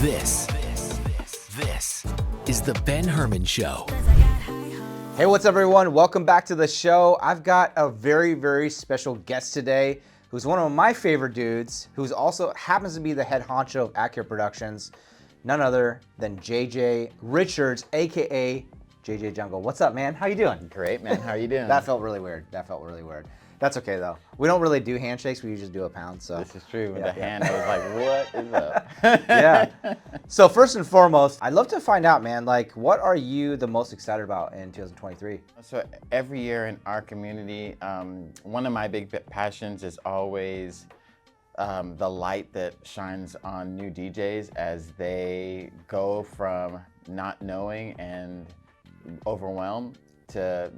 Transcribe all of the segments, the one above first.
This is the Ben Herman Show. Hey, what's up, everyone? Welcome back to the show. I've got a very, very special guest today who's one of my favorite dudes, who's also happens to be the head honcho of Accurate Productions, none other than JJ Richards, aka JJ Jungle. What's up, man? How you doing? Great, man. How are you doing? That felt really weird. That's okay, though. We don't really do handshakes. We usually do a pound. So this is true. With yeah, the hand, I was like, what is up? Yeah. So first and foremost, I'd love to find out, man, like, what are you the most excited about in 2023? So every year in our community, one of my big passions is always the light that shines on new DJs as they go from not knowing and overwhelmed to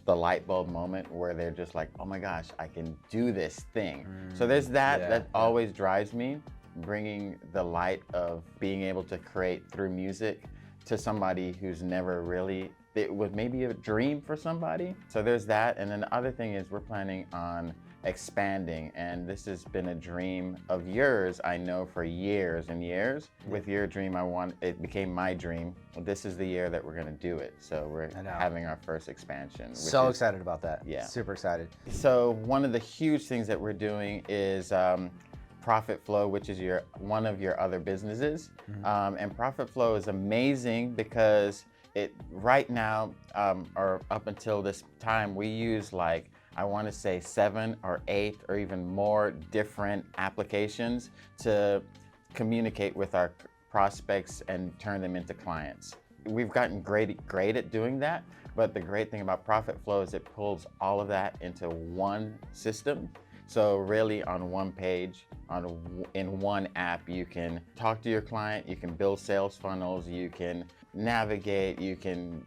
the light bulb moment where they're just like, oh my gosh, I can do this thing. So there's that always drives me, bringing the light of being able to create through music to somebody who's never really, it was maybe a dream for somebody. So there's that. And then the other thing is we're planning on expanding, and this has been a dream of yours, I know, for years and years. With your dream, it became my dream. This is the year that we're gonna do it. So we're having our first expansion. So excited about that. Yeah. Super excited. So one of the huge things that we're doing is Profit Flow, which is one of your other businesses. And Profit Flow is amazing because right now, or up until this time, we use I want to say 7 or 8 or even more different applications to communicate with our prospects and turn them into clients. We've gotten great at doing that, but the great thing about Profit Flow is it pulls all of that into one system. So really on one page, in one app, you can talk to your client, you can build sales funnels, you can navigate, you can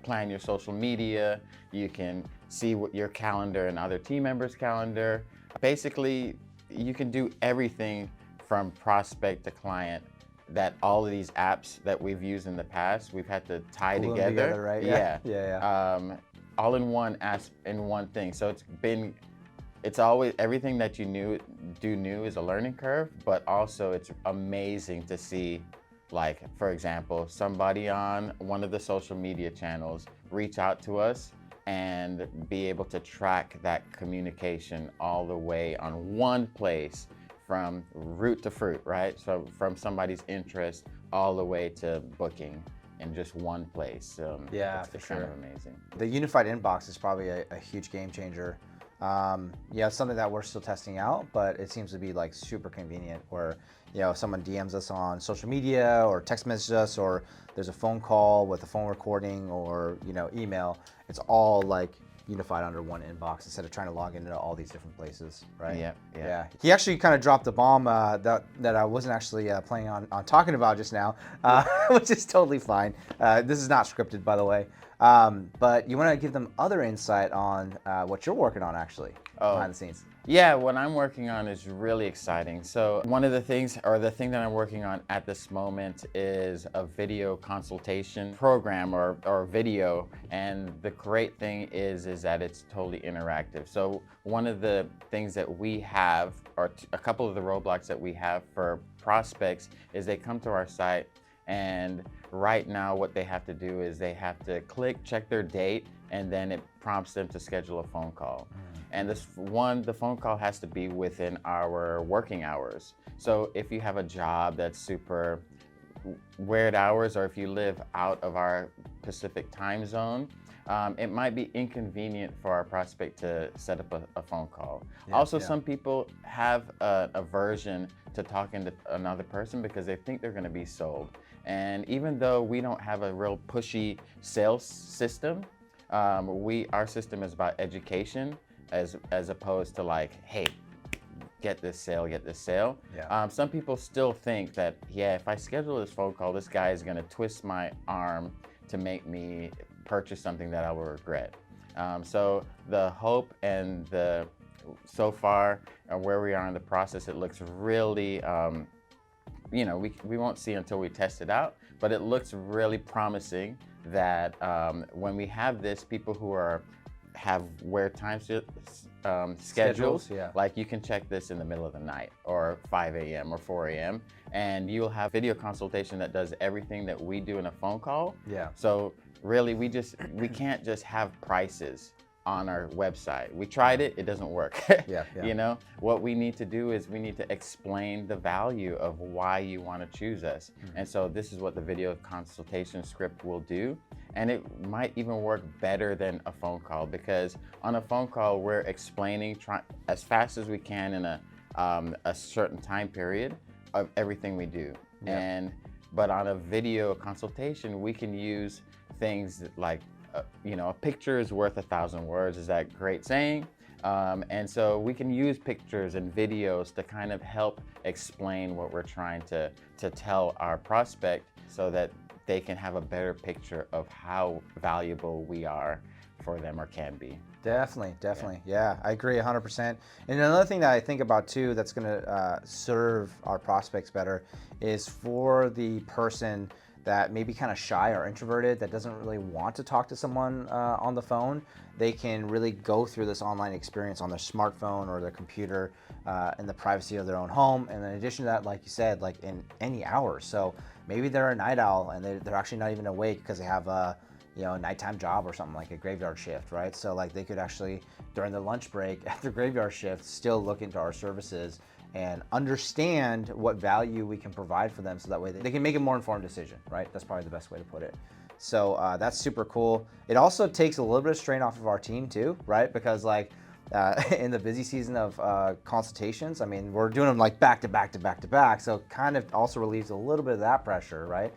plan your social media, you can see what your calendar and other team members' calendar. Basically, you can do everything from prospect to client that all of these apps that we've used in the past, we've had to tie together. Right? Yeah. All in one thing. So it's always, everything that you do new is a learning curve, but also it's amazing to see, for example, somebody on one of the social media channels reach out to us and be able to track that communication all the way on one place from root to fruit, right? So from somebody's interest all the way to booking in just one place. It's kind of amazing. The unified inbox is probably a huge game changer. It's something that we're still testing out, but it seems to be super convenient where, if someone DMs us on social media or text messages us, or there's a phone call with a phone recording or, email, it's all unified under one inbox instead of trying to log into all these different places, right? Yeah. He actually kind of dropped the bomb that I wasn't actually planning on talking about just now, which is totally fine. This is not scripted, by the way. But you want to give them other insight on what you're working on actually behind the scenes. Yeah, what I'm working on is really exciting. So one of the things, or the thing that I'm working on at this moment, is a video consultation program or video. And the great thing is that it's totally interactive. So one of the things that we have, or a couple of the roadblocks that we have for prospects, is they come to our site, and right now what they have to do is they have to check their date, and then it prompts them to schedule a phone call. And the phone call has to be within our working hours. So if you have a job that's super weird hours, or if you live out of our Pacific time zone, it might be inconvenient for our prospect to set up a phone call. Some people have an aversion to talking to another person because they think they're gonna be sold. And even though we don't have a real pushy sales system, our system is about education as opposed to hey, get this sale. Some people still think that, if I schedule this phone call, this guy is gonna twist my arm to make me purchase something that I will regret. So the hope and so far where we are in the process, it looks really, we won't see until we test it out, but it looks really promising that when we have this, people who are have where time schedules. Schedules, yeah. Like you can check this in the middle of the night or 5 a.m. or 4 a.m. and you'll have video consultation that does everything that we do in a phone call. Yeah. So really, we can't just have prices on our website. We tried it, it doesn't work. Yeah. You know, what we need to do is we need to explain the value of why you want to choose us. And so this is what the video consultation script will do. And it might even work better than a phone call, because on a phone call, we're explaining as fast as we can in a certain time period of everything we do. Yeah. But on a video consultation, we can use things like a picture is worth 1,000 words, is that great saying? And so we can use pictures and videos to kind of help explain what we're trying to tell our prospect, so that they can have a better picture of how valuable we are for them, or can be. Definitely. Yeah, I agree 100%. And another thing that I think about too that's going to serve our prospects better is for the person that may be kind of shy or introverted, that doesn't really want to talk to someone on the phone. They can really go through this online experience on their smartphone or their computer in the privacy of their own home. And in addition to that, like you said, like in any hour. So maybe they're a night owl and they're actually not even awake because they have a nighttime job or something, like a graveyard shift, right? So like they could actually, during their lunch break at their graveyard shift, still look into our services and understand what value we can provide for them, so that way they can make a more informed decision, right? That's probably the best way to put it. So that's super cool. It also takes a little bit of strain off of our team too, right? Because like in the busy season of consultations, I mean, we're doing them like back to back to back to back. So it kind of also relieves a little bit of that pressure, right?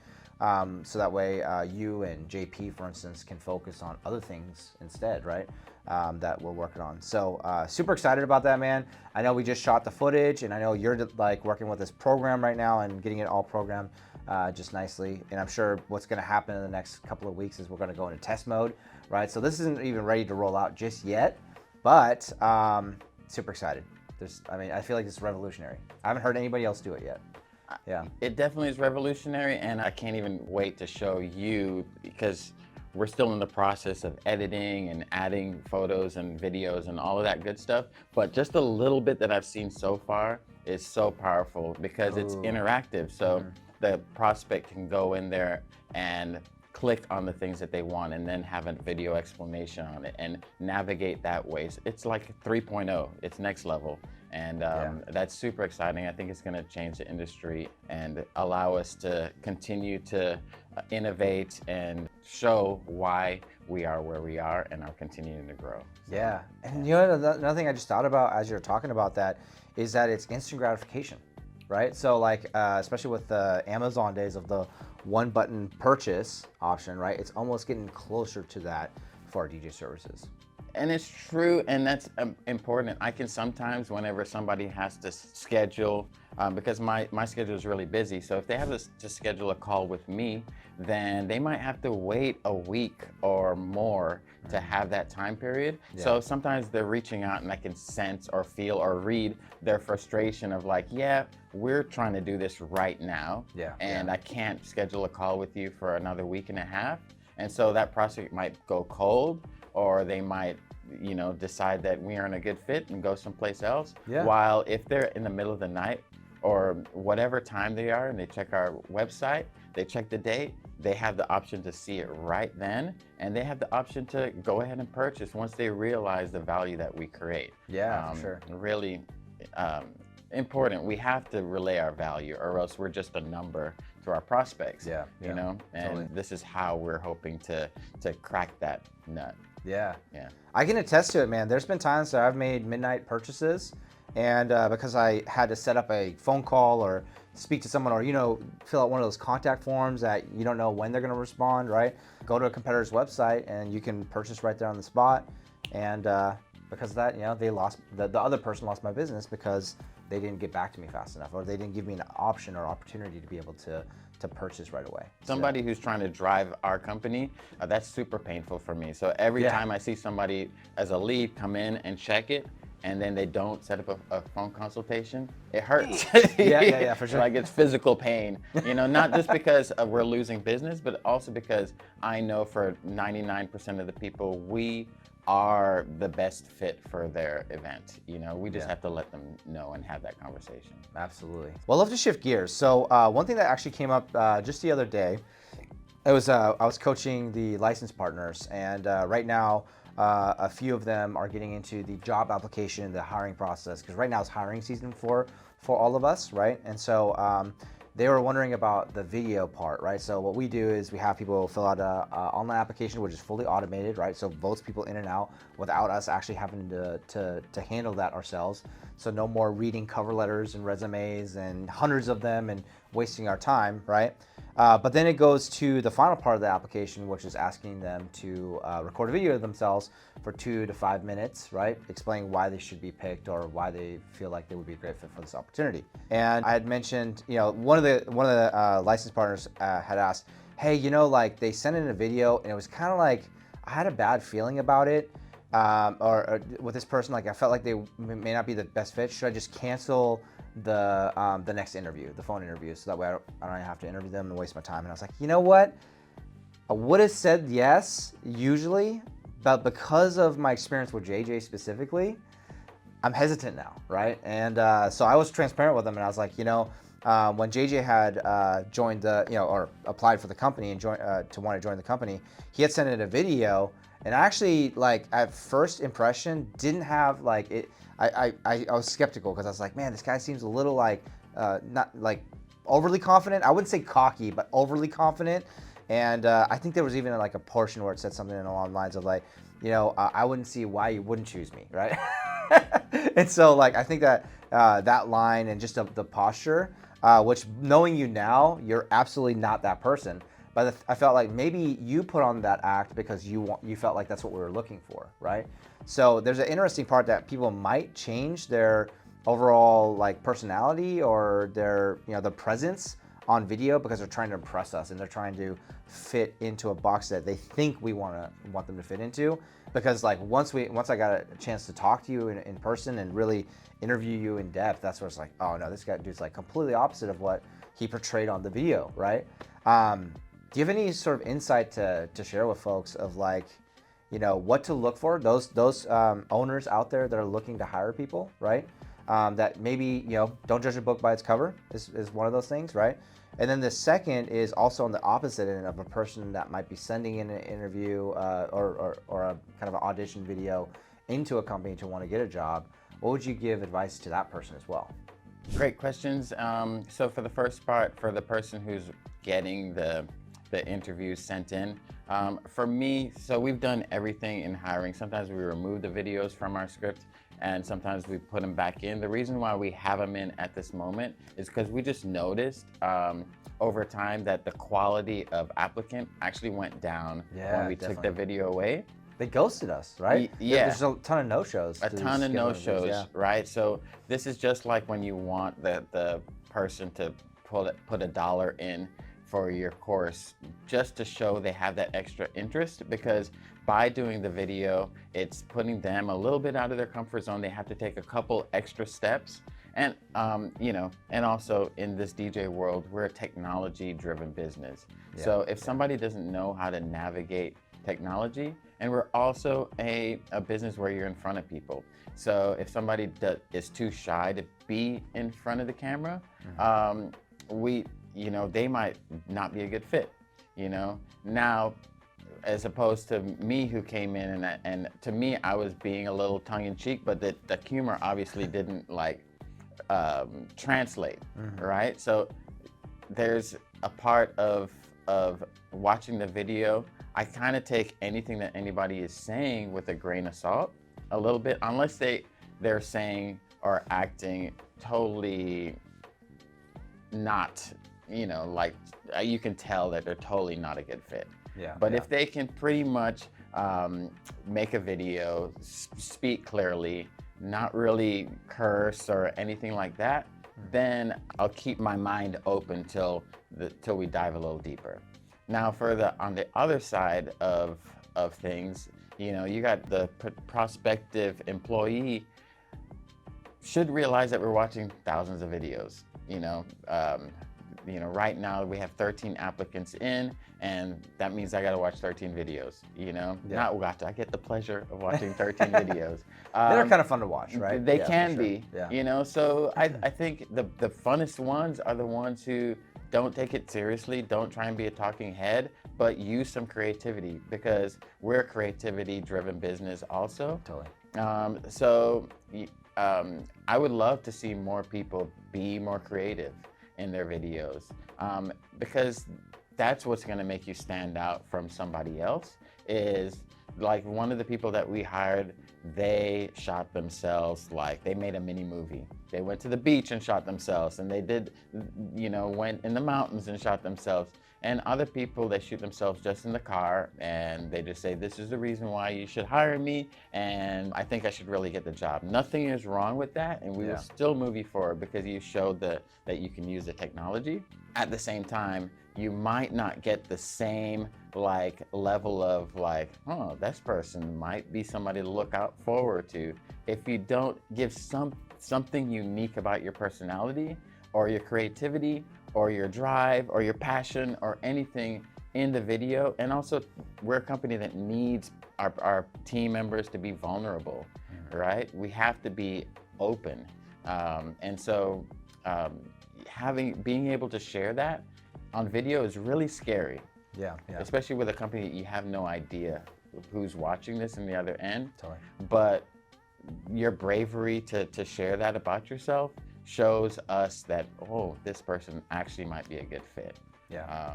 So that way you and JP, for instance, can focus on other things instead, right? That we're working on. So super excited about that, man. I know we just shot the footage, and I know you're like working with this program right now and getting it all programmed just nicely. And I'm sure what's going to happen in the next couple of weeks is we're going to go into test mode, right? So this isn't even ready to roll out just yet, but super excited. I feel like this is revolutionary. I haven't heard anybody else do it yet. Yeah. It definitely is revolutionary, and I can't even wait to show you, because we're still in the process of editing and adding photos and videos and all of that good stuff. But just a little bit that I've seen so far is so powerful, because it's interactive. So the prospect can go in there and click on the things that they want, and then have a video explanation on it and navigate that way. It's like 3.0, it's next level. And that's super exciting. I think it's going to change the industry and allow us to continue to innovate and show why we are where we are and are continuing to grow. Yeah. And another thing I just thought about as you're talking about that is that it's instant gratification, right? So like, especially with the Amazon days of the one button purchase option, right? It's almost getting closer to that for our DJ services. And it's true, and that's important. I can sometimes, whenever somebody has to schedule, because my schedule is really busy, so if they have to schedule a call with me, then they might have to wait a week or more to have that time period. Yeah. So sometimes they're reaching out, and I can sense or feel or read their frustration of like, yeah, we're trying to do this right now, and I can't schedule a call with you for another week and a half. And so that prospect might go cold, or they might, decide that we aren't a good fit and go someplace else. Yeah. While if they're in the middle of the night or whatever time they are, and they check our website, they check the date, they have the option to see it right then, and they have the option to go ahead and purchase once they realize the value that we create. Yeah, for sure. Really important. We have to relay our value, or else we're just a number to our prospects. And totally. This is how we're hoping to crack that nut. Yeah. I can attest to it, man. There's been times that I've made midnight purchases, and because I had to set up a phone call or speak to someone, or fill out one of those contact forms that you don't know when they're going to respond, right? Go to a competitor's website and you can purchase right there on the spot. And because of that, they lost, the other person lost my business because they didn't get back to me fast enough, or they didn't give me an option or opportunity to be able to purchase right away. Somebody who's trying to drive our company, that's super painful for me. So every time I see somebody as a lead come in and check it, and then they don't set up a phone consultation, it hurts. Yeah, for sure. Like it's physical pain, not just because we're losing business, but also because I know for 99% of the people we are the best fit for their event. You know, we just Yeah. have to let them know and have that conversation. Absolutely. Well, I'd love to shift gears. So one thing that actually came up just the other day, it was I was coaching the license partners, and right now a few of them are getting into the job application, the hiring process, because right now it's hiring season for all of us, right? And so they were wondering about the video part, right? So what we do is we have people fill out a online application, which is fully automated, right? So votes people in and out without us actually having to handle that ourselves. So no more reading cover letters and resumes and hundreds of them and wasting our time, right? But then it goes to the final part of the application, which is asking them to record a video of themselves for 2 to 5 minutes, right? Explaining why they should be picked or why they feel like they would be a great fit for this opportunity. And I had mentioned, you know, one of the license partners had asked, hey, you know, like they sent in a video and it was kind of like I had a bad feeling about it. Or with this person, like I felt like they may not be the best fit. Should I just cancel the next interview, the phone interview, so that way I don't have to interview them and waste my time? And I was like, you know what? I would have said yes usually, but because of my experience with JJ specifically, I'm hesitant now, right? And so I was transparent with him, and I was like, you know, when JJ had joined the, you know, or applied for the company and to want to join the company, he had sent in a video, and I actually, like, at first impression, didn't have like it. I was skeptical because I was like, man, this guy seems a little like not like overly confident. I wouldn't say cocky, but overly confident. And I think there was even like a portion where it said something along the lines of like, you know, I wouldn't see why you wouldn't choose me, right? And so like I think that that line and just the posture, which knowing you now, you're absolutely not that person. But I felt like maybe you put on that act because you felt like that's what we were looking for, right? So there's an interesting part that people might change their overall like personality or their, you know, the presence on video because they're trying to impress us and they're trying to fit into a box that they think we want them to fit into. Because like once I got a chance to talk to you in person and really interview you in depth, that's where it's like, oh no, this dude's like completely opposite of what he portrayed on the video, right? Do you have any sort of insight to share with folks of like, you know, what to look for? Those owners out there that are looking to hire people, right? That maybe, you know, don't judge a book by its cover is one of those things, right? And then the second is also on the opposite end of a person that might be sending in an interview or a kind of an audition video into a company to want to get a job. What would you give advice to that person as well? Great questions. So for the first part, for the person who's getting the interviews sent in, for me, so we've done everything in hiring. Sometimes we remove the videos from our script and sometimes we put them back in. The reason why we have them in at this moment is because we just noticed over time that the quality of applicant actually went down when we took the video away. They ghosted us, right? Yeah. There's a ton of no-shows. A ton of no-shows, yeah. right? So this is just like when you want the person to put $1 in for your course just to show they have that extra interest, because by doing the video, it's putting them a little bit out of their comfort zone. They have to take a couple extra steps. And, you know, and also in this DJ world, we're a technology-driven business. Yeah. So if somebody doesn't know how to navigate technology, and we're also a business where you're in front of people. So if somebody is too shy to be in front of the camera, you know, they might not be a good fit, you know? Now, as opposed to me who came in and to me, I was being a little tongue-in-cheek, but the humor obviously didn't like translate, right? So there's a part of watching the video, I kind of take anything that anybody is saying with a grain of salt, a little bit, unless they're saying or acting totally not, you know, like you can tell that they're totally not a good fit. Yeah. But if they can pretty much make a video, speak clearly, not really curse or anything like that, then I'll keep my mind open till we dive a little deeper. Now on the other side of things, you know, you got the prospective employee should realize that we're watching thousands of videos, you know. right now we have 13 applicants in, and that means I got to watch 13 videos. Not got to. I get the pleasure of watching 13 videos. They're kind of fun to watch, right? They Yeah, can for sure. be. Yeah. So I think the funnest ones are the ones who don't take it seriously, don't try and be a talking head, but use some creativity, because we're a creativity-driven business also. Totally. I would love to see more people be more creative in their videos, because that's what's going to make you stand out from somebody else. Is like one of the people that we hired, they shot themselves, like they made a mini movie. They went to the beach and shot themselves, and they did, went in the mountains and shot themselves. And other people, they shoot themselves just in the car, and they just say, this is the reason why you should hire me, and I think I should really get the job. Nothing is wrong with that, and we will still move you forward because you showed that you can use the technology. At the same time, you might not get the same level of this person might be somebody to look out forward to if you don't give something unique about your personality or your creativity or your drive or your passion or anything in the video. And also, we're a company that needs our team members to be vulnerable, right? We have to be open. And so being able to share that on video is really scary. Yeah. Especially with a company that you have no idea who's watching this in the other end. Totally. But your bravery to share that about yourself shows us that, this person actually might be a good fit. Yeah.